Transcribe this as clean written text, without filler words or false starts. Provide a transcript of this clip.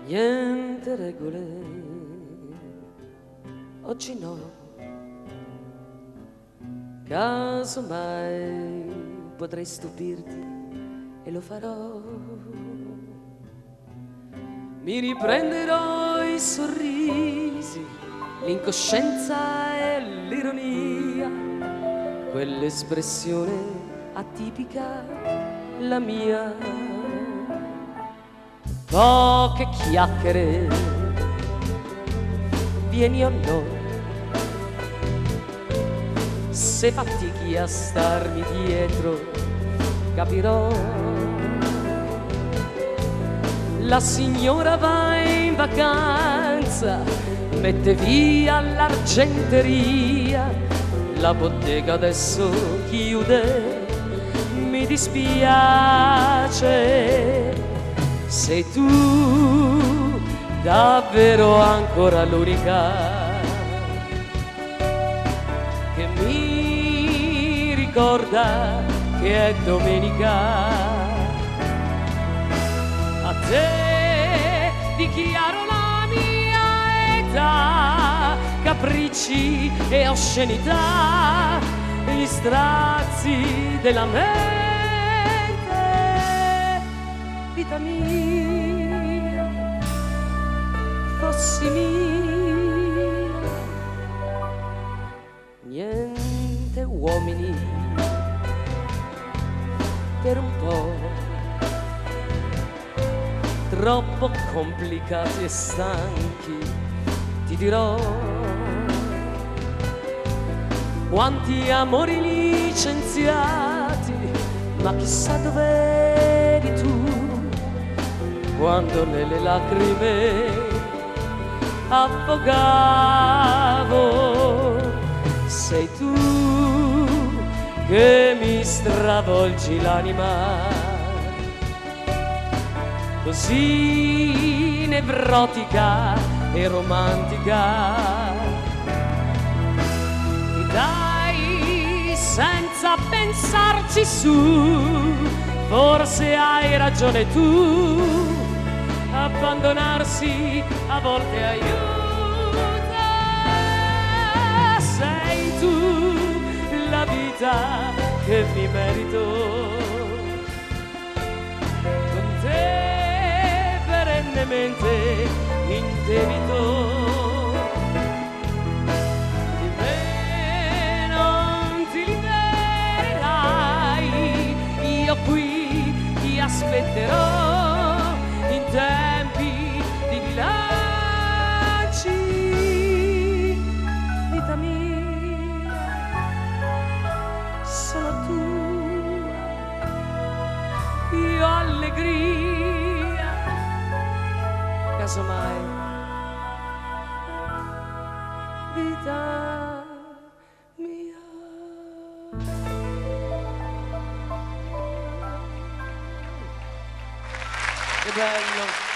Niente regole, oggi no, casomai potrei stupirti e lo farò. Mi riprenderò i sorrisi, l'incoscienza e l'ironia, quell'espressione atipica, la mia. Poche chiacchiere, vieni o no, se fatichi a starmi dietro, capirò. La signora va in vacanza, mette via l'argenteria, la bottega adesso chiude, mi dispiace. Sei tu davvero ancora l'unica che mi ricorda che è domenica. A te dichiaro la mia età, capricci e oscenità, gli strazi della mente. Vita mia, fossi mia, niente uomini per un po', troppo complicati e stanchi, ti dirò. Quanti amori licenziati, ma chissà dov'eri tu quando nelle lacrime affogavo. Sei tu che mi stravolgi l'anima, così nevrotica e romantica. Mi dai senza pensarci su, forse hai ragione tu, abbandonarsi a volte aiuta. Sei tu la vita che mi merito, con te perennemente in debito. Di me non ti libererai, io qui ti aspetterò in tempi di bilanci. Vita mia, sono tua, io allegria, casomai vita mia. Che bello!